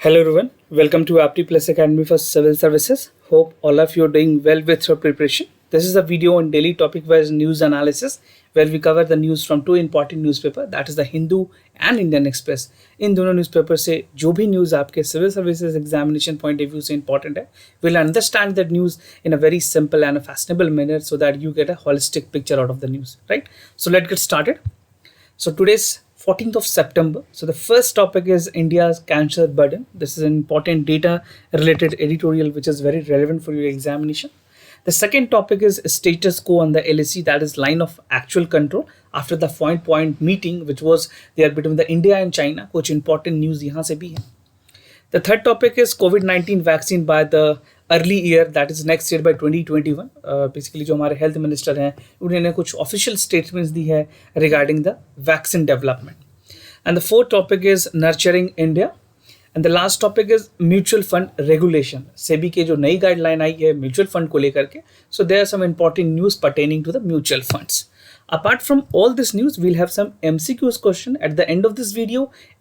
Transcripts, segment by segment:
Hello everyone, welcome to Apti Plus Academy for Civil Services. Hope all of you are doing well with your preparation. This is a video on daily topic-wise news analysis where we cover the news from two important newspapers, that is the Hindu and Indian Express. इन दोनों newspaper से जो भी news आपके civil services examination point of view से important है, we'll understand that news in a very simple and a fashionable manner so that you get a holistic picture out of the news, right? So let's get started. So today's 14th of September. So the first topic is India's cancer burden. This is an important data related editorial which is very relevant for your examination. The second topic is status quo on the LAC, that is line of actual control after the point meeting which was there between the India and China. कुछ important news यहाँ से भी है. The third topic is COVID-19 vaccine by the early year, that is next year by 2021. Basically जो हमारे health minister हैं उन्होंने कुछ ऑफिशियल स्टेटमेंट्स दी है regarding the vaccine development. And the fourth topic is nurturing India. And the last topic is mutual fund regulation. SEBI के जो नई guideline आई है म्यूचुअल फंड को लेकर के, so there are some important news pertaining to the mutual funds. Apart from all this news, we'll have some MCQs question at the end of this video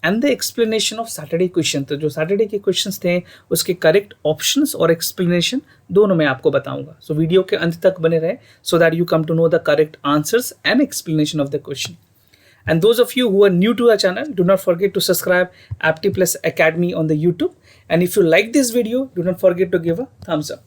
and the explanation of Saturday question. तो जो Saturday के questions थे उसके correct options और explanation दोनों मैं आपको बताऊंगा. So वीडियो के अंत तक बने रहे so that you come to know the correct answers and explanation of the question. And those of you who are new to our channel, do not forget to subscribe Apti Plus Academy on the YouTube. And if you like this video, do not forget to give a thumbs up.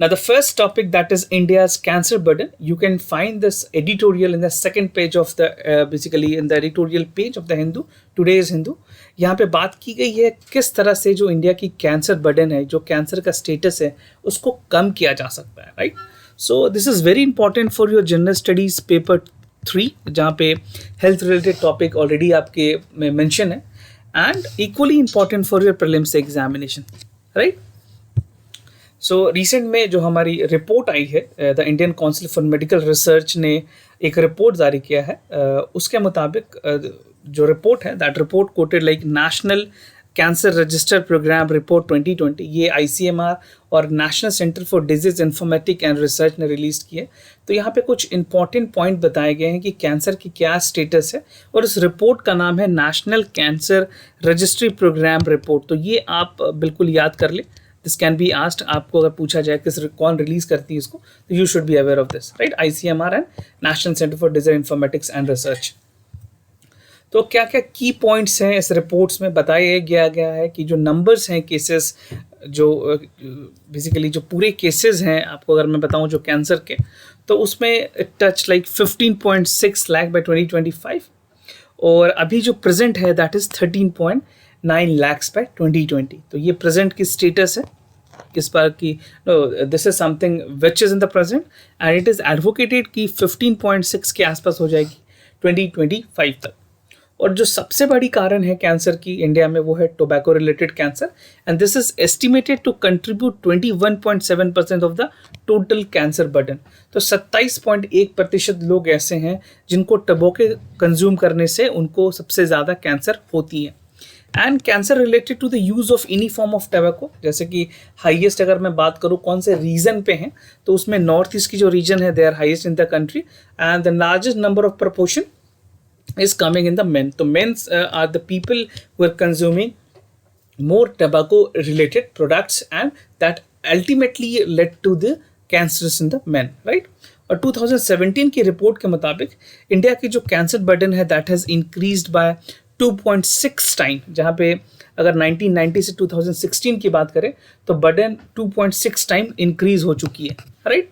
Now the first topic, that is India's cancer burden. You can find this editorial in the second page of the basically in the editorial page of the Hindu, today's Hindu. यहाँ पे बात की गई है किस तरह से जो इंडिया की कैंसर बर्डन है, जो कैंसर का स्टेटस है, उसको कम किया जा सकता है, right? So this is very important for your general studies paper 3, जहाँ पे हेल्थ रिलेटेड टॉपिक ऑलरेडी आपके में मेंशन है, and equally important for your prelims examination, right? So recent में जो हमारी रिपोर्ट आई है, the Indian council for medical research ने एक रिपोर्ट जारी किया है. उसके मुताबिक जो रिपोर्ट है, that report coated like national cancer register program report 2020, ये ICMR और national centre for disease informatic and research ने रिलीज की है. तो यहाँ पे कुछ इंपॉर्टेंट पॉइंट बताए गए हैं कि कैंसर की क्या स्टेटस है, और इस रिपोर्ट का नाम है national cancer registry programme report. तो ये आप बिल्कुल याद कर ले. दिस कैन बी आस्क्ड, आपको अगर पूछा जाए कौन रिलीज करती है इसको, तो you should be aware of this, right? ICMR and national centre for disease informatics and research. तो क्या क्या की पॉइंट्स हैं इस रिपोर्ट्स में बताया गया है कि जो नंबर्स हैं केसेस, जो बेसिकली जो पूरे केसेस हैं, आपको अगर मैं बताऊं जो कैंसर के, तो उसमें टच लाइक 15.6 लाख बाय 2025, और अभी जो प्रेजेंट है दैट इज 13.9 lakhs बाय 2020. तो ये प्रेजेंट की स्टेटस है किस बार की. This is something which is in the present and it is advocated कि 15.6 के आसपास हो जाएगी 2025 तक. और जो सबसे बड़ी कारण है कैंसर की इंडिया में, वो है tobacco related cancer, and this is estimated to contribute 21.7% of the total cancer burden. तो 27.1% लोग ऐसे हैं जिनको टबैको कंज्यूम करने से उनको सबसे ज़्यादा कैंसर होती है. And cancer related to the use of any form of tobacco, जैसे कि हाईएस्ट अगर मैं बात करूँ कौन से रीजन पे हैं, तो उसमें नॉर्थ ईस्ट की जो रीजन है they are highest in the country, and the largest number of proportion is coming in the men. So men are the people who are consuming more tobacco related products, and that ultimately led to the cancers in the men, right? और 2017 की report के मुताबिक India की जो cancer burden है that has increased by 2.6 time, जहाँ पे अगर 1990 से 2016 की बात करें तो बर्डन 2.6 टाइम इंक्रीज हो चुकी है, राइट?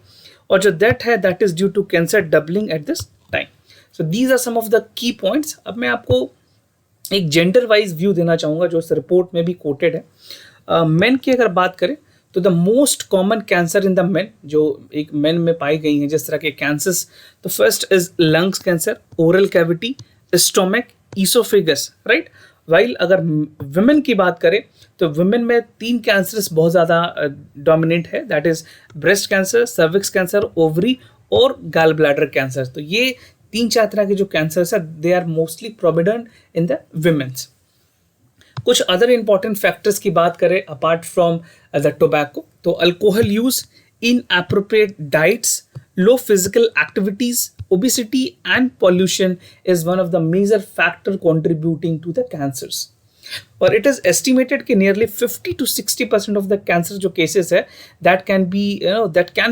और जो डेथ है that is due to cancer doubling at this time. So these are some of the key points. अब मैं आपको एक जेंडर वाइज व्यू देना चाहूँगा जो इस रिपोर्ट में भी कोटेड है. मेन की अगर बात करें तो the most common cancer in the main, जो एक मेन में पाई गई हैं जिस तरह के कैंसर्स, तो first is lungs cancer, oral cavity, stomach, oesophagus, right? While अगर वुमेन की बात करें तो वुमेन में 3 कैंसर्स बहुत ज़्यादा डोमिनेंट है, that is breast cancer, cervix cancer, ovary और गैल ब्लैडर कैंसर. तो ये 3-4 तरह के जो कैंसर्स है they are mostly prominent in the women's. कुछ अदर इंपॉर्टेंट फैक्टर्स की बात करें अपार्ट फ्रॉम द टोबैको, तो alcohol use, inappropriate diets, low physical activities, obesity and pollution is one of the major factor contributing to the cancers. और it is estimated कि nearly 50 to 60% of the cancer जो cases है that can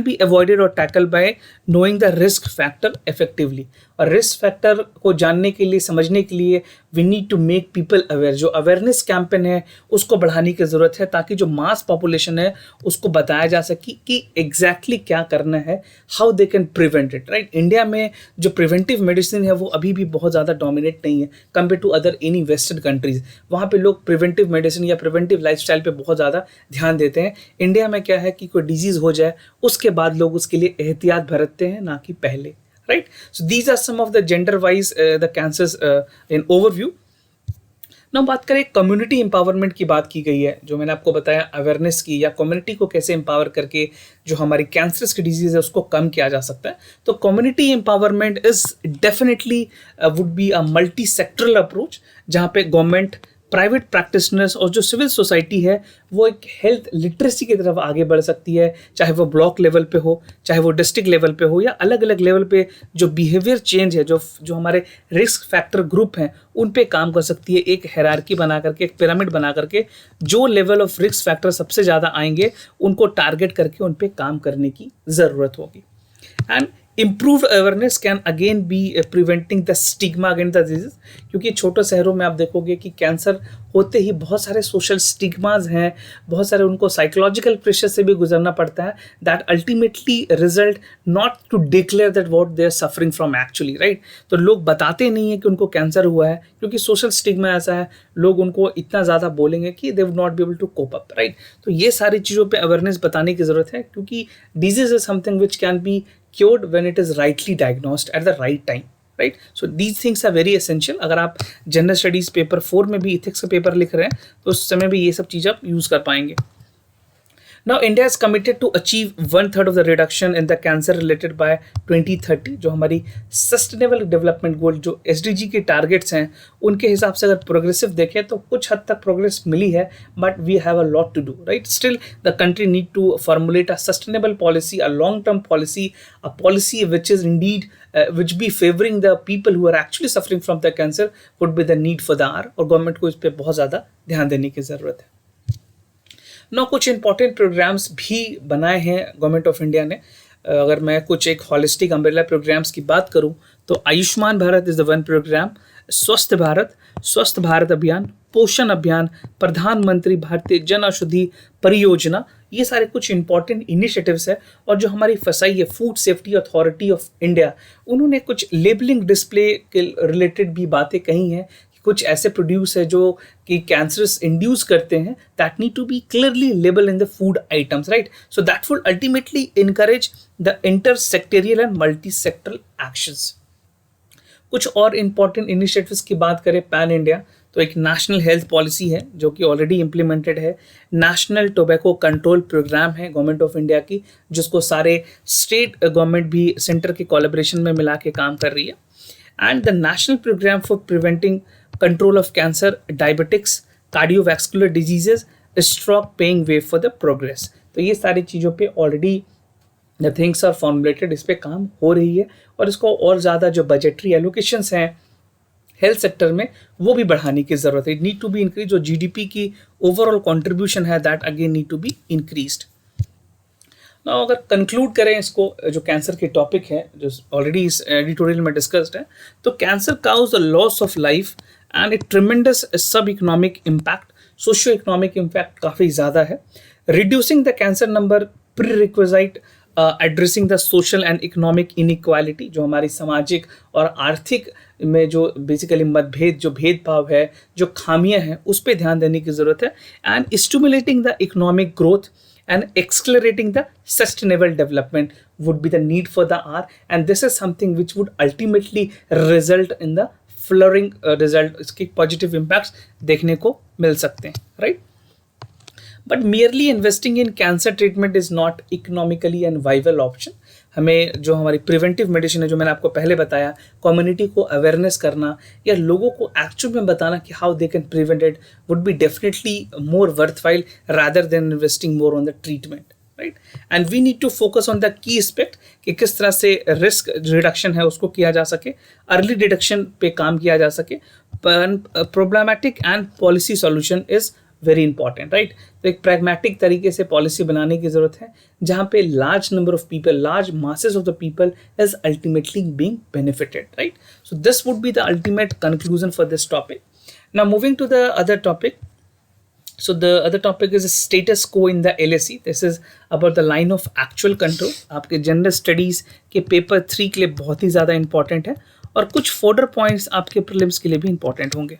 be avoided और tackle by knowing the risk factor effectively. और risk factor को जानने के लिए, समझने के लिए we need to make people aware. जो अवेयरनेस कैंपेन है उसको बढ़ाने की ज़रूरत है, ताकि जो मास पॉपुलेशन है उसको बताया जा सके कि एग्जैक्टली क्या करना है, how they can prevent it, right. India में जो प्रिवेंटिव मेडिसिन है वो अभी भी बहुत ज़्यादा डोमिनेट नहीं है compare to other any western countries. वहाँ पे लोग प्रिवेंटिव मेडिसिन या प्रिवेंटिव लाइफस्टाइल पे बहुत ज़्यादा ध्यान देते हैं। इंडिया में क्या है कि कोई डिजीज़ हो जाए उसके बाद लोग उसके लिए एहतियात बरतते हैं, ना कि पहले, right? So these are some of the gender wise the cancers in overview. ना बात करें कम्युनिटी एम्पावरमेंट की बात की गई है, जो मैंने आपको बताया अवेयरनेस की, या कम्युनिटी को कैसे एम्पावर करके जो हमारी कैंसरस की डिजीज है उसको कम किया जा सकता है। तो community empowerment is definitely would be a multi sectoral approach, जहाँ पे गवर्नमेंट, प्राइवेट प्रैक्टिशनर्स और जो सिविल सोसाइटी है वो एक हेल्थ लिटरेसी की तरफ आगे बढ़ सकती है, चाहे वो ब्लॉक लेवल पे हो, चाहे वो डिस्ट्रिक्ट लेवल पे हो, या अलग अलग लेवल पे जो बिहेवियर चेंज है, जो हमारे रिस्क फैक्टर ग्रुप हैं उन पे काम कर सकती है। एक हायरार्की बना करके, एक पिरामिड बना करके जो लेवल ऑफ रिस्क फैक्टर सबसे ज़्यादा आएंगे उनको टारगेट करके उन पे काम करने की ज़रूरत होगी। And improved awareness can again be preventing the stigma against the disease, क्योंकि छोटे शहरों में आप देखोगे कि कैंसर होते ही बहुत सारे सोशल स्टिग्माज हैं, बहुत सारे उनको साइकोलॉजिकल प्रेशर से भी गुजरना पड़ता है, that ultimately result not to declare that what they are suffering from actually, right. तो लोग बताते नहीं है कि उनको कैंसर हुआ है, क्योंकि सोशल स्टिग्मा ऐसा है, लोग उनको इतना ज़्यादा बोलेंगे कि they would not be able to cope up, right. तो ये सारी चीज़ों पर अवेयरनेस बताने की ज़रूरत है, क्योंकि disease is something which can be cured when it is rightly diagnosed at the right time, right? So these things are very essential. अगर आप जनरल स्टडीज पेपर 4 में भी इथिक्स का पेपर लिख रहे हैं तो उस समय भी ये सब चीज़ आप यूज़ कर पाएंगे। Now India is committed to achieve 1/3 of the reduction in the cancer related by 2030। जो हमारी सस्टेनेबल डेवलपमेंट गोल, जो SDG के टारगेट्स हैं, उनके हिसाब से अगर प्रोग्रेसिव देखें तो कुछ हद तक प्रोग्रेस मिली है, but we have a lot to do, right. Still the country need to formulate a sustainable policy, a long term policy, a policy which is indeed which be favoring the people who are actually suffering from the cancer would be the need for the hour। और government को इस पर बहुत ज़्यादा ध्यान देने की ज़रूरत है। ना कुछ इंपॉर्टेंट प्रोग्राम्स भी बनाए हैं गवर्नमेंट ऑफ इंडिया ने। अगर मैं कुछ एक हॉलिस्टिक अम्ब्रेला प्रोग्राम्स की बात करूं तो Ayushman Bharat is the one programme, Swasth Bharat अभियान, पोषण अभियान, प्रधानमंत्री भारतीय जन औषधि परियोजना, ये सारे कुछ इंपॉर्टेंट इनिशिएटिव्स है। और जो हमारी फसाई है food safety authority of India, उन्होंने कुछ लेबलिंग डिस्प्ले के रिलेटेड भी बातें कही हैं। कुछ ऐसे प्रोड्यूस है जो कि कैंसरस इंड्यूस करते हैं, that need to be clearly label in the food items, right. So that will ultimately encourage the intersectoral and multisectoral actions. कुछ और इंपॉर्टेंट इनिशिएटिव्स की बात करें पैन इंडिया, तो एक नेशनल हेल्थ पॉलिसी है जो कि ऑलरेडी इम्प्लीमेंटेड है। नेशनल टोबैको कंट्रोल प्रोग्राम है गवर्नमेंट ऑफ इंडिया की, जिसको सारे स्टेट गवर्नमेंट भी सेंटर के कोलैबोरेशन में मिला के काम कर रही है। And the national programme for preventing control of cancer, diabetics, cardiovascular diseases, stroke paying way for the progress. तो ये सारी चीज़ों पे already the things are formulated, इस पे काम हो रही है। और इसको और ज़्यादा जो बजटरी एलोकेशंस हैं हेल्थ सेक्टर में वो भी बढ़ाने की ज़रूरत है। It need to be increase. जो GDP की ओवरऑल कंट्रीब्यूशन है that again need to be increased. ना अगर कंक्लूड करें इसको, जो कैंसर के टॉपिक है जो ऑलरेडी इस एडिटोरियल में डिस्कस्ड है, तो cancer cause the loss of life and a tremendous sub economic impact, socio economic impact काफ़ी ज़्यादा है। Reducing the cancer number prerequisite addressing the social and economic inequality, जो हमारी सामाजिक और आर्थिक में जो बेसिकली मतभेद, जो भेदभाव है, जो खामियां हैं, उस पर ध्यान देने की ज़रूरत है। And stimulating the economic growth and accelerating the sustainable development would be the need for the hour, and this is something which would ultimately result in the flowering result। इसके positive impacts देखने को मिल सकते हैं, right? But merely investing in cancer treatment is not economically and viable option। हमें जो हमारी preventive medicine है, जो मैंने आपको पहले बताया, कम्युनिटी को अवेयरनेस करना या लोगों को एक्चुअल में बताना कि how they can prevent it would be definitely more worthwhile rather than investing more on the treatment, right. And we need to focus on the key aspect कि किस तरह से रिस्क रिडक्शन है उसको किया जा सके, अर्ली डिटेक्शन पे काम किया जा सके, problematic and policy solution is very important, right. तो एक प्रैग्मेटिक तरीके से पॉलिसी बनाने की जरूरत है जहाँ पे large number of people, large masses of the people is ultimately being benefited, right. So this would be the ultimate conclusion for this topic. Now moving to the other topic. So the other topic is status quo in the LAC. This is about the line of actual control. आपके general studies के paper 3 के लिए बहुत ही ज़्यादा important है और कुछ fodder points आपके प्रीलिम्स के लिए भी इंपॉर्टेंट होंगे.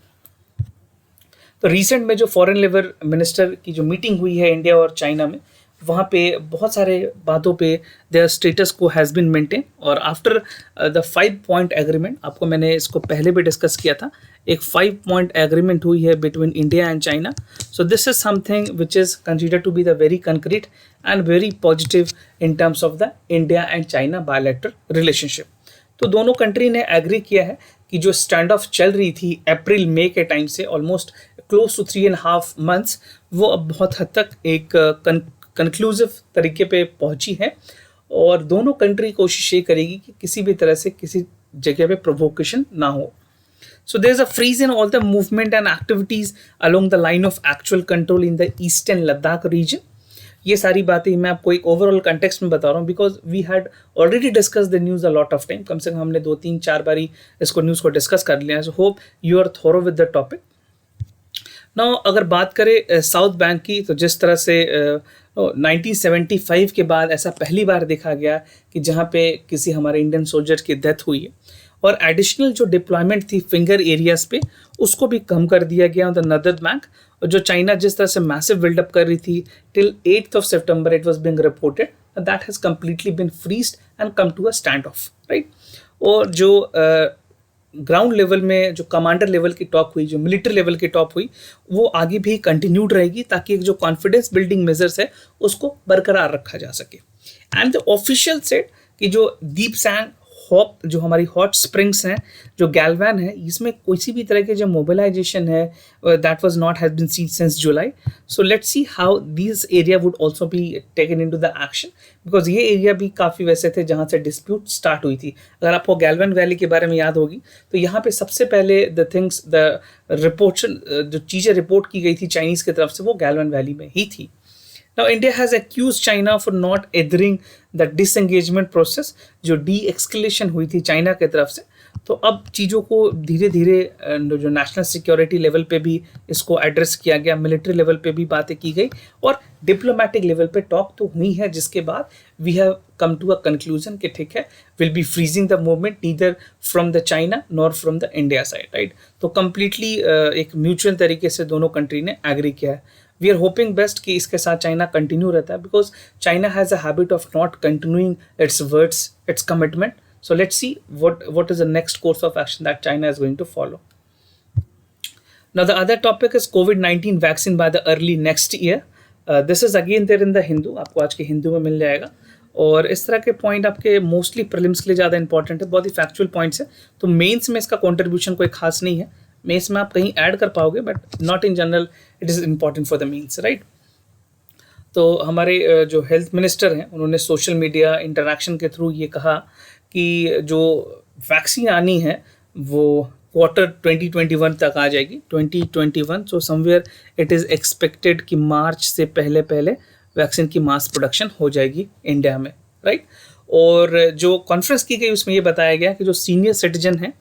तो रिसेंट में जो फॉरेन लेबर मिनिस्टर की जो मीटिंग हुई है इंडिया और चाइना में, वहाँ पे बहुत सारे बातों पे देयर स्टेटस को हैज़ बिन मेंटेन. और आफ्टर द 5 पॉइंट एग्रीमेंट, आपको मैंने इसको पहले भी डिस्कस किया था, एक 5 पॉइंट एग्रीमेंट हुई है between India and China. So this is something which is considered to be the very concrete and very positive in terms of the India and China bilateral relationship. तो दोनों country ने agree किया है कि जो stand of चल रही थी अप्रैल मई के टाइम से ऑलमोस्ट क्लोज टू 3.5 months, वो अब बहुत हद तक एक कंक्लूसिव तरीके पे पहुंची है. और दोनों कंट्री कोशिश ये करेगी कि किसी भी तरह से किसी जगह पे प्रोवोकेशन ना हो. So there is a freeze in all the movement and activities along the line of actual control in the eastern Ladakh region. ये सारी बातें मैं आपको एक ओवरऑल कंटेक्स्ट में बता रहा हूँ because we had already discuss the news a lot of time. कम से कम हमने 2-3-4 बारी इसको न्यूज़ को डिस्कस कर लिया है. So hope you are thorough with the topic. Now अगर बात करें साउथ बैंक की, तो जिस तरह से 1975 के बाद ऐसा पहली बार देखा गया कि जहाँ पे किसी हमारे इंडियन सोल्जर की डेथ हुई है और एडिशनल जो डिप्लॉयमेंट थी फिंगर एरियाज पे उसको भी कम कर दिया गया ऑन द नदर बैंक. और जो चाइना जिस तरह से मैसिव बिल्डअप कर रही थी till 8th of September it was being reported that has completely been freezed and come to a stand off, right. और जो ग्राउंड लेवल में जो कमांडर लेवल की टॉक हुई, जो मिलिट्री लेवल की टॉक हुई, वो आगे भी कंटिन्यूड रहेगी ताकि एक जो कॉन्फिडेंस बिल्डिंग मेजर्स है उसको बरकरार रखा जा सके. एंड द ऑफिशियल सेट कि जो दीप सैंग हॉप, जो हमारी हॉट स्प्रिंग्स हैं, जो गैलवान है, इसमें किसी भी तरह के जो मोबिलाइजेशन है that was not has been seen since July. So let's see how this area would also be taken into the action because ये एरिया भी काफ़ी वैसे थे जहाँ से डिस्प्यूट स्टार्ट हुई थी. अगर आपको गैलवान वैली के बारे में याद होगी तो यहाँ पे सबसे पहले द रिपोर्ट जो चीज़ें रिपोर्ट की गई थी चाइनीज़ की तरफ से वो गैलवान वैली में ही थी. Now India has accused China for not adhering the disengagement process, जो de-escalation हुई थी चाइना की तरफ से. तो अब चीज़ों को धीरे धीरे जो नेशनल सिक्योरिटी लेवल पे भी इसको एड्रेस किया गया, मिलिट्री लेवल पे भी बातें की गई और डिप्लोमेटिक लेवल पे टॉक तो हुई है, जिसके बाद we have come to a conclusion कि ठीक है, will be freezing the movement neither from the China nor from the India side, right. तो कम्प्लीटली एक म्यूचुअल तरीके से दोनों कंट्री ने एग्री किया है. वी आर होपिंग बेस्ट कि इसके साथ चाइना कंटिन्यू रहता है because China has a habit of not continuing it's words, it's commitment. So let's see what is the next course of action that China is going to follow. Now the other topic is COVID-19 vaccine by the early next year. This is again there in the Hindu. आपको आज के हिंदू में मिल जाएगा. और इस तरह के point आपके मोस्टली प्रीलिम्स के लिए ज़्यादा इंपॉर्टेंट है, बहुत ही फैक्चुअल पॉइंट्स है. तो मेंस में इसका कॉन्ट्रीब्यूशन कोई खास नहीं है. मेंस में आप कहीं ऐड कर पाओगे but not in general it is important for the mains, right. तो हमारे जो हेल्थ मिनिस्टर हैं उन्होंने सोशल मीडिया इंटरेक्शन के थ्रू ये कहा कि जो वैक्सीन आनी है वो क्वार्टर 2021 तक आ जाएगी, 2021. So somewhere it is expected कि मार्च से पहले पहले वैक्सीन की मास प्रोडक्शन हो जाएगी इंडिया में, राइट. और जो कॉन्फ्रेंस की गई उसमें ये बताया गया कि जो सीनियर सिटीजन हैं,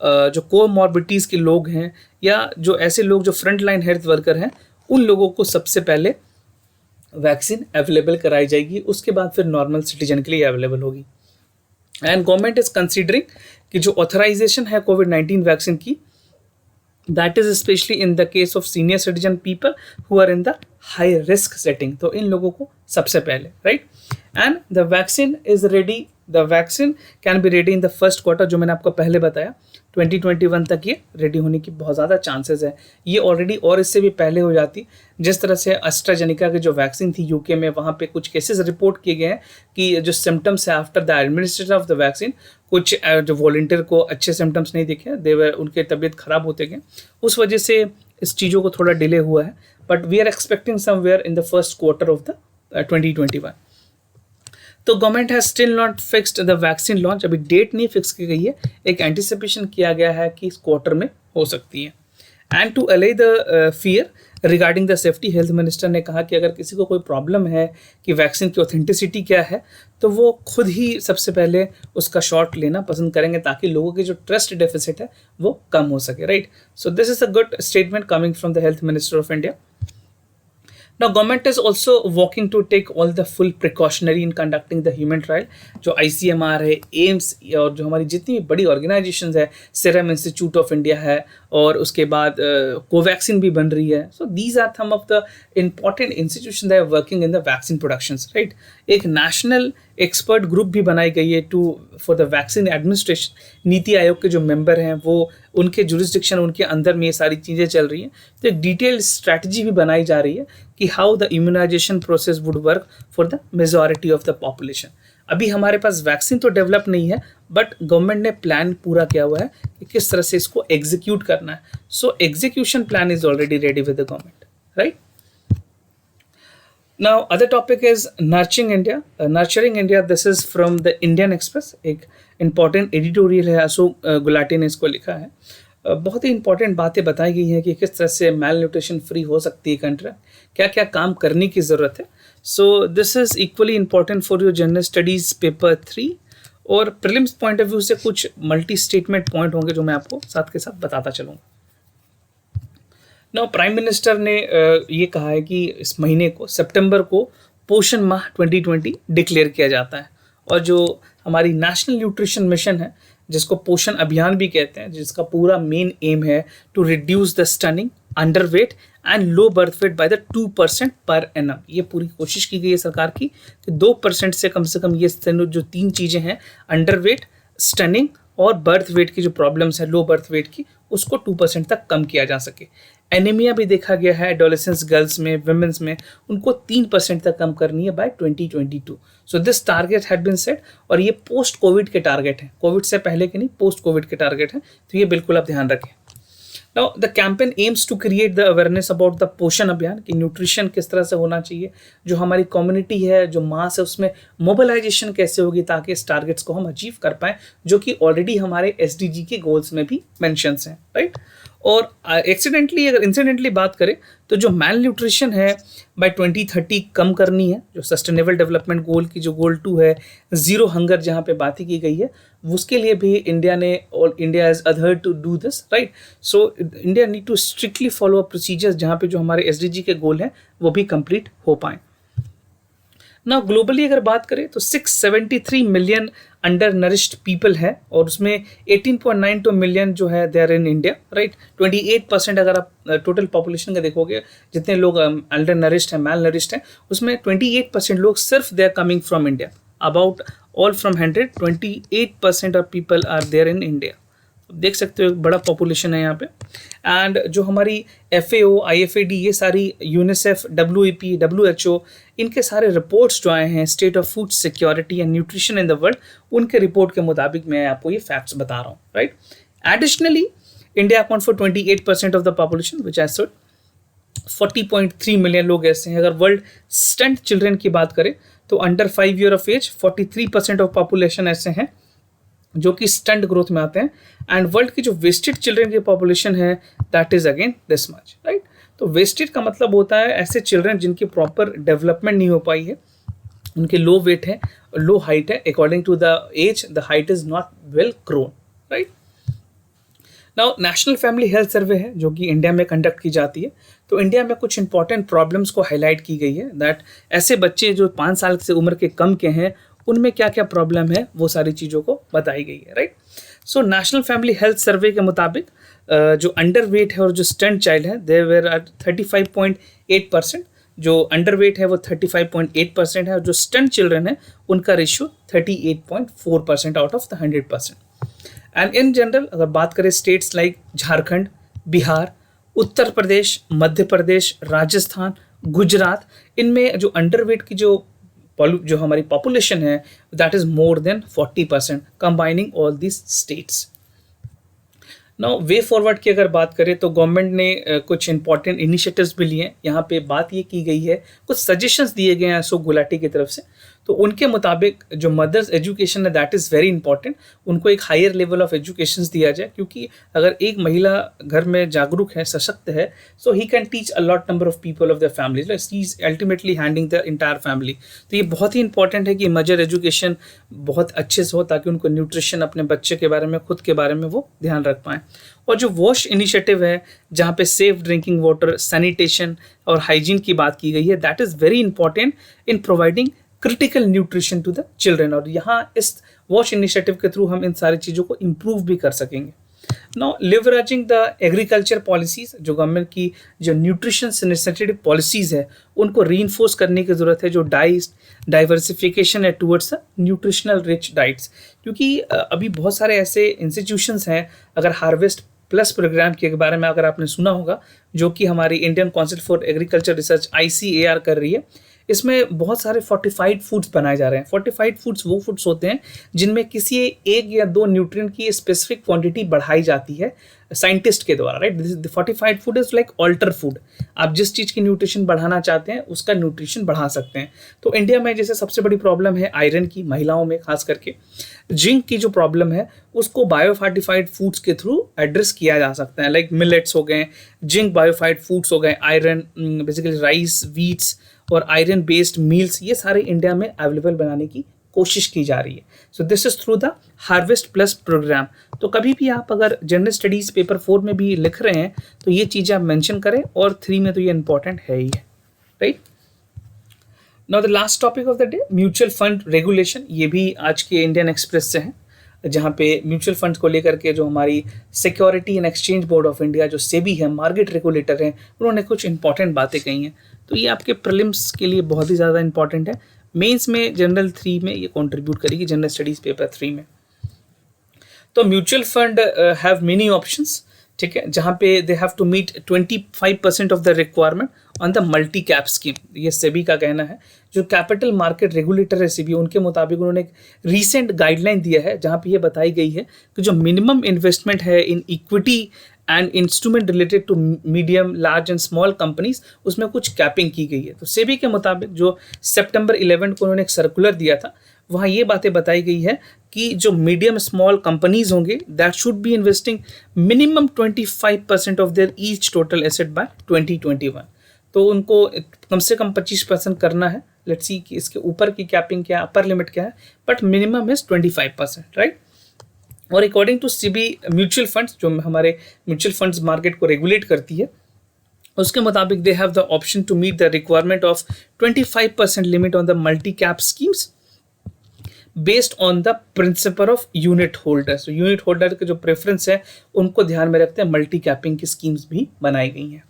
जो कोमॉर्बिडिटीज़ के लोग हैं या जो ऐसे लोग जो फ्रंट लाइन हेल्थ वर्कर हैं, उन लोगों को सबसे पहले वैक्सीन अवेलेबल कराई जाएगी. उसके बाद फिर नॉर्मल सिटीजन के लिए अवेलेबल होगी. एंड गवर्नमेंट इज कंसिडरिंग कि जो ऑथराइजेशन है कोविड-19 वैक्सीन की, that is specially in the case of senior citizen people who are in the high risk setting. तो इन लोगों को सबसे पहले, right. And the vaccine is ready, the vaccine can be ready in the first quarter, जो मैंने आपको पहले बताया 2021 तक ये रेडी होने की बहुत ज़्यादा चांसेस है. ये ऑलरेडी और इससे भी पहले हो जाती. जिस तरह से एस्ट्राजेनिका की जो वैक्सीन थी यूके में, वहाँ पे कुछ केसेस रिपोर्ट किए गए हैं कि जो सिम्टम्स है after the administration of the vaccine, कुछ जो वॉलंटियर को अच्छे सिम्टम्स नहीं दिखे, देवर उनके तबीयत खराब होते गए, उस वजह से इस चीज़ों को थोड़ा डिले हुआ है. But we are expecting somewhere in the first quarter of the 2021. तो government has still not fixed the vaccine launch. अभी डेट नहीं फिक्स की गई है. एक एंटिसिपेशन किया गया है कि इस क्वार्टर में हो सकती है। एंड टू अले the fear regarding the safety, health minister ने कहा कि अगर किसी को कोई प्रॉब्लम है कि वैक्सीन की ऑथेंटिसिटी क्या है, तो वो खुद ही सबसे पहले उसका शॉट लेना पसंद करेंगे ताकि लोगों की जो ट्रस्ट डेफिसिट है वो कम हो सके, right. So this is a good statement coming from the health minister of India. Now, government is also working to take all the full precautionary in conducting the human trial. जो ICMR है, AIIMS और जो हमारी जितनी भी बड़ी organisations है, serum institute of India है और उसके बाद कोवैक्सीन भी बन रही है. So these are some of the important institution that are working in the vaccine productions, right. एक नेशनल एक्सपर्ट ग्रुप भी बनाई गई है for the vaccine administration. NITI Aayog के जो मेंबर हैं वो उनके जुरिस्डिक्शन, उनके अंदर में ये सारी चीज़ें चल रही हैं. तो एक डिटेल्ड स्ट्रैटेजी भी बनाई जा रही है कि how the immunisation process would work for the majority of the population. अभी हमारे पास वैक्सीन तो डेवलप नहीं है, बट गवर्नमेंट ने प्लान पूरा किया हुआ है कि किस तरह से इसको एग्जीक्यूट करना है. So execution plan is already ready with the government, right. Now, other topic is nurturing India. Nurturing India. This is from the Indian Express. एक important editorial है, अशोक गुलाटी ने इसको लिखा है. बहुत ही इंपॉर्टेंट बातें बताई गई हैं कि किस तरह से मेल न्यूट्रिशन फ्री हो सकती है कंट्री, क्या क्या काम करने की ज़रूरत है. So this is equally important for your general studies paper 3. और प्रीलिम्स पॉइंट ऑफ व्यू से कुछ मल्टी स्टेटमेंट पॉइंट होंगे जो मैं आपको साथ के साथ बताता चलूँगा. नाउ प्राइम मिनिस्टर ने ये कहा है कि इस महीने को, सितंबर को, पोषण माह 2020 डिक्लेयर किया जाता है. और जो हमारी नेशनल न्यूट्रिशन मिशन है, जिसको पोषण अभियान भी कहते हैं, जिसका पूरा मेन एम है to reduce the stunting, underweight and low birth weight by the 2% per annum. ये पूरी कोशिश की गई है सरकार की कि 2% से कम ये जो 3 चीज़ें हैं, अंडरवेट, स्टनिंग और बर्थ वेट की जो प्रॉब्लम्स है, लो बर्थ वेट की, उसको 2% तक कम किया जा सके. एनीमिया भी देखा गया है एडोलेसेंस गर्ल्स में, विमेंस में, उनको 3% तक कम करनी है by 2022. So this target had been set. और ये पोस्ट कोविड के टारगेट हैं, कोविड से पहले के नहीं, पोस्ट कोविड के टारगेट हैं. तो ये बिल्कुल आप ध्यान रखें. Now, the campaign aims to create the awareness about the पोषण अभियान कि न्यूट्रिशन किस तरह से होना चाहिए, जो हमारी कम्युनिटी है, जो मास है, उसमें मोबिलाइजेशन कैसे होगी ताकि इस टारगेट्स को हम अचीव कर पाएँ, जो कि ऑलरेडी हमारे SDG के गोल्स में भी मेंशंस हैं, राइट. और अगर इंसिडेंटली बात करें तो जो मेल न्यूट्रिशन है बाय 2030 कम करनी है. जो सस्टेनेबल डेवलपमेंट गोल की जो गोल 2 है, जीरो हंगर, जहाँ पे बातें की गई है, उसके लिए भी India is other to do this, right. So India need to strictly follow a procedures जहाँ पे जो हमारे SDG के गोल हैं वो भी कंप्लीट हो पाएँ. ना ग्लोबली अगर बात करें तो 673 मिलियन अंडर नरिश्ड पीपल है और उसमें 18.92 मिलियन जो है they are in India, right. 28% अगर आप टोटल पॉपुलेशन का देखोगे, जितने लोग अंडर नरिश्ड हैं, मेल नरिश्ड हैं, उसमें 28% लोग सिर्फ they are coming from India. About all from 100, 28% of people are there in India. देख सकते हो बड़ा पॉपुलेशन है यहाँ पे. एंड जो हमारी FAO, IFAD, ये सारी यूनिसेफ, WEP, WHO, इनके सारे रिपोर्ट्स जो आए हैं, state of food security and nutrition in the world, उनके रिपोर्ट के मुताबिक मैं आपको ये फैक्ट्स बता रहा हूँ, right. Additionally India account for 28% of the population which I said. 40.3 million लोग ऐसे हैं. अगर वर्ल्ड स्टंट चिल्ड्रन की बात करें तो under 5 year of age 43% of population ऐसे हैं जो कि स्टंट ग्रोथ में आते हैं. एंड वर्ल्ड की जो वेस्टेड चिल्ड्रन की पॉपुलेशन है, that is again this much, right. तो वेस्टेड का मतलब होता है ऐसे चिल्ड्रन जिनकी प्रॉपर डेवलपमेंट नहीं हो पाई है, उनके लो वेट है, लो हाइट है, according to the age the height is not well grown, right. Now national family health survey है जो कि इंडिया में कंडक्ट की जाती है. तो इंडिया में कुछ इंपॉर्टेंट प्रॉब्लम्स को हाईलाइट की गई है, दैट ऐसे बच्चे जो 5 साल से उम्र के कम के हैं, उनमें क्या क्या प्रॉब्लम है, वो सारी चीज़ों को बताई गई है, right. So national family health सर्वे के मुताबिक जो अंडर वेट है और जो स्टंट चाइल्ड है, दे वेर 35.8%. जो अंडर वेट है वो 35.8% है और जो स्टंट चिल्ड्रन है उनका ratio 38.4% out of the 100%. And in general अगर बात करें स्टेट्स लाइक झारखंड, बिहार, उत्तर प्रदेश, मध्य प्रदेश, राजस्थान, गुजरात, इनमें जो अंडर वेट की जो हमारी पॉपुलेशन है, that is more than 40%, combining all this states. Now way forward की अगर बात करें तो गवर्नमेंट ने कुछ इंपॉर्टेंट इनिशिएटिव्स भी लिए. यहाँ पे बात ये की गई है, कुछ सजेशंस दिए गए हैं अशोक गुलाटी की तरफ से. तो उनके मुताबिक जो मदर्स एजुकेशन है दैट इज़ वेरी इंपॉर्टेंट, उनको एक हायर लेवल ऑफ एजुकेशन दिया जाए, क्योंकि अगर एक महिला घर में जागरूक है, सशक्त है, so he can teach a lot number of people of the family, he is ultimately handling the entire family. तो ये बहुत ही इंपॉर्टेंट है कि मदर एजुकेशन बहुत अच्छे से हो, ताकि उनको न्यूट्रिशन, अपने बच्चे के बारे में, खुद के बारे में वो ध्यान रख पाएँ। और जो वॉश इनिशिएटिव है, जहाँ पे सेफ ड्रिंकिंग वाटर, सैनिटेशन और हाइजीन की बात की गई है, that is very important in providing critical nutrition to the children. और यहाँ इस वॉश इनिशिएटिव के थ्रू हम इन सारी चीज़ों को इम्प्रूव भी कर सकेंगे। Now leveraging the agriculture policies, जो गवर्नमेंट की जो न्यूट्रिशन से रिलेटेड पॉलिसीज़ है, उनको रीइंफोर्स करने की ज़रूरत है। जो डाइवर्सिफिकेशन है towards the nutritional rich diets, क्योंकि अभी बहुत सारे ऐसे इंस्टीट्यूशंस हैं, अगर हार्वेस्ट प्लस प्रोग्राम के बारे में अगर आपने सुना होगा, जो कि हमारी Indian council for agriculture research ICAR कर रही है, इसमें बहुत सारे फोर्टिफाइड फूड्स बनाए जा रहे हैं। फोर्टिफाइड फूड्स वो फूड्स होते हैं जिनमें किसी एक या दो न्यूट्रिएंट की स्पेसिफिक क्वांटिटी बढ़ाई जाती है साइंटिस्ट के द्वारा, right. This fortified food is like alter food. आप जिस चीज़ की न्यूट्रिशन बढ़ाना चाहते हैं उसका न्यूट्रिशन बढ़ा सकते हैं। तो इंडिया में जैसे सबसे बड़ी प्रॉब्लम है आयरन की, महिलाओं में खास करके जिंक की जो प्रॉब्लम है, उसको बायोफोर्टिफाइड फूड्स के थ्रू एड्रेस किया जा सकता है। लाइक मिलेट्स हो गए, जिंक बायोफाइड फूड्स हो गए, आयरन बेसिकली राइस, वीट्स और आयरन बेस्ड मील्स, ये सारे इंडिया में अवेलेबल बनाने की कोशिश की जा रही है। So this is through the harvest plus programme. तो कभी भी आप अगर जनरल स्टडीज पेपर 4 में भी लिख रहे हैं तो ये चीज़ें आप मेंशन करें, और 3 में तो ये इंपॉर्टेंट है ही है, right. Now the last topic of the day, mutual fund regulation. ये भी आज के इंडियन एक्सप्रेस से है, जहाँ पे म्यूचुअल फंड्स को लेकर के जो हमारी security and exchange board of India, जो सेबी है, मार्केट रेगुलेटर है, उन्होंने कुछ इंपॉर्टेंट बातें कही हैं। तो ये आपके प्रीलिम्स के लिए बहुत ही ज़्यादा इंपॉर्टेंट है। मेंस में जनरल 3 में ये कंट्रीब्यूट करेगी, जनरल स्टडीज़ पेपर 3 में। तो mutual fund have many options, ठीक है, जहाँ पे they have to meet 25% of the requirement on the multi cap scheme, ये सेबी का कहना है। जो कैपिटल मार्केट रेगुलेटर है सेबी, उनके मुताबिक उन्होंने एक रीसेंट गाइडलाइन दिया है, जहाँ पे ये बताई गई है कि जो मिनिमम इन्वेस्टमेंट है in equity and instrument related to medium, large and small companies, उसमें कुछ कैपिंग की गई है। तो सेबी के मुताबिक जो सितंबर 11 को उन्होंने एक सर्कुलर दिया था, वहाँ ये बातें बताई गई है कि जो मीडियम स्मॉल कंपनीज होंगे, that should be investing minimum 25% of their each total asset by 2021। तो उनको कम से कम 25% करना है। लेट्स सी कि इसके ऊपर की कैपिंग क्या है, अपर लिमिट क्या है, बट मिनिमम इज 25%, राइट। और according to SEBI mutual funds, जो हमारे म्यूचुअल फंड्स मार्केट को रेगुलेट करती है, उसके मुताबिक they have the option to meet the requirement of 25% limit on the multi cap schemes based on the principle of unit holders. Unit holder के जो preference है उनको ध्यान में रखते हैं मल्टी कैपिंग की स्कीम्स भी बनाई गई हैं।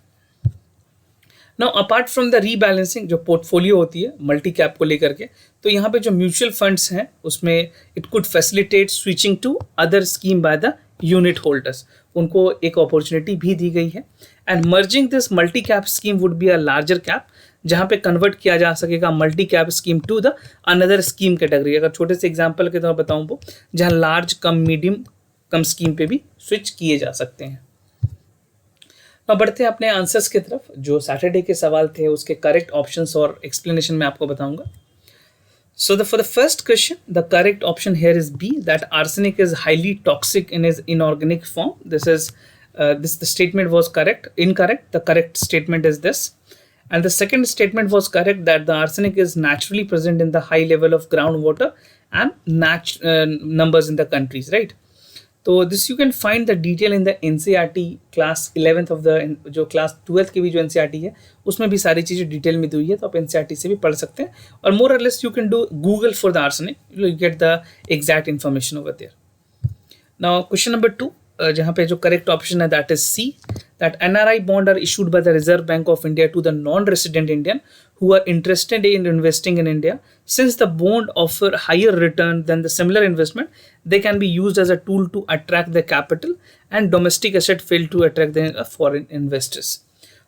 Now apart from the rebalancing, जो पोर्टफोलियो होती है मल्टी कैप को लेकर के, तो यहाँ पे जो म्यूचुअल फंड्स हैं उसमें it could facilitate switching to other scheme by the unit holders, उनको एक अपॉर्चुनिटी भी दी गई है। And merging this multi cap scheme would be a larger cap, जहाँ पे कन्वर्ट किया जा सकेगा multi cap scheme to the another scheme category. अगर छोटे से एग्जांपल के तौर बताऊँ वो, जहाँ large cum medium cum scheme पे भी स्विच किए जा सकते हैं। अब बढ़ते हैं अपने आंसर्स की तरफ। जो सैटरडे के सवाल थे उसके करेक्ट ऑप्शंस और एक्सप्लेनेशन मैं आपको बताऊंगा। So for the first question, the correct option here is B, that arsenic is highly toxic in its inorganic form. The statement was incorrect. The correct statement is this. And the second statement was correct, that the arsenic is naturally present in the high level of groundwater and numbers in the countries, right? तो this you can find the detail in the NCERT class 11th of the, जो class 12th की भी जो NCERT है उसमें भी सारी चीज़ें डिटेल में दी हुई है, तो आप NCERT से भी पढ़ सकते हैं। और मोर और less you can do Google for the arsenic, you get the exact information over there. Now question number 2, जहाँ पे जो करेक्ट ऑप्शन है that is C, that NRI bond are issued by the Reserve Bank of India to the non-resident Indian who are interested in investing in India. Since the bond offer higher return than the similar investment, they can be used as a tool to attract the capital, and domestic asset fail to attract the foreign investors.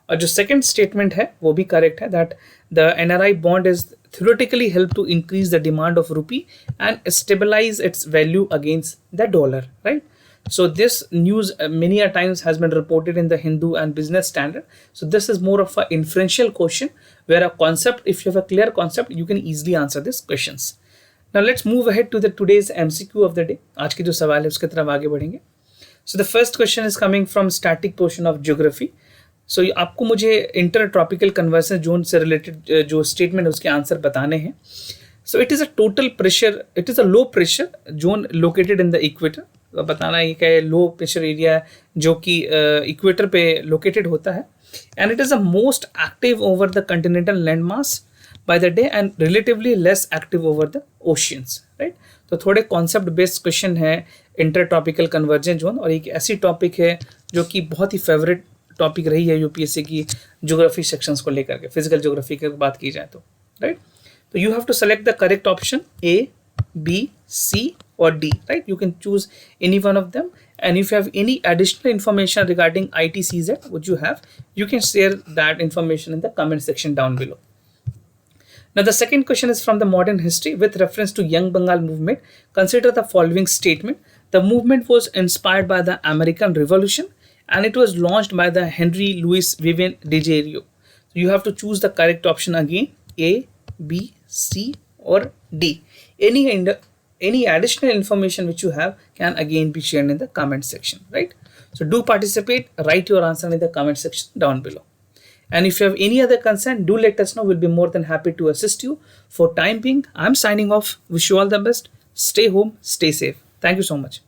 और जो second statement है वो भी correct है, that the NRI bond is theoretically help to increase the demand of rupee and stabilize its value against the dollar, right? So this news many a times has been reported in the Hindu and Business Standard. So this is more of an inferential question where a concept, if you have a clear concept, you can easily answer these questions. Now let's move ahead to the today's MCQ of the day. आज के जो सवाल है उसकी तरफ आगे बढ़ेंगे. So the first question is coming from static portion of geography. So आपको मुझे इंटरट्रॉपिकल कन्वर्जेंस जोन से रिलेटेड जो स्टेटमेंट है उसके आंसर बताने हैं. So it is a total pressure, it is a low pressure zone located in the equator. बताना ये क्या है, लो प्रेशर एरिया है जो कि इक्वेटर पे लोकेटेड होता है. And it is the most active over the Continental land mass by the day and relatively less active over the oceans. Right, तो थोड़े कॉन्सेप्ट बेस्ड क्वेश्चन है इंटरट्रॉपिकल कन्वर्जेंस जोन, और एक ऐसी टॉपिक है जो कि बहुत ही फेवरेट टॉपिक रही है यूपीएससी की ज्योग्राफी सेक्शंस को लेकर के, फिजिकल ज्योग्राफी की बात की जाए तो. Right, so you have to select the correct option A, B, C or D, right? You can choose any one of them, and if you have any additional information regarding ITCZ which you have, you can share that information in the comment section down below. Now the second question is from the modern history with reference to Young Bengal movement. Consider the following statement. The movement was inspired by the American Revolution and it was launched by the Henry Louis Vivian DeGioia. So you have to choose the correct option again, A, B, C or D. Any additional information which you have can again be shared in the comment section, right? So do participate, write your answer in the comment section down below. And if you have any other concern, do let us know. We'll be more than happy to assist you. For time being, I'm signing off. Wish you all the best. Stay home, stay safe. Thank you so much.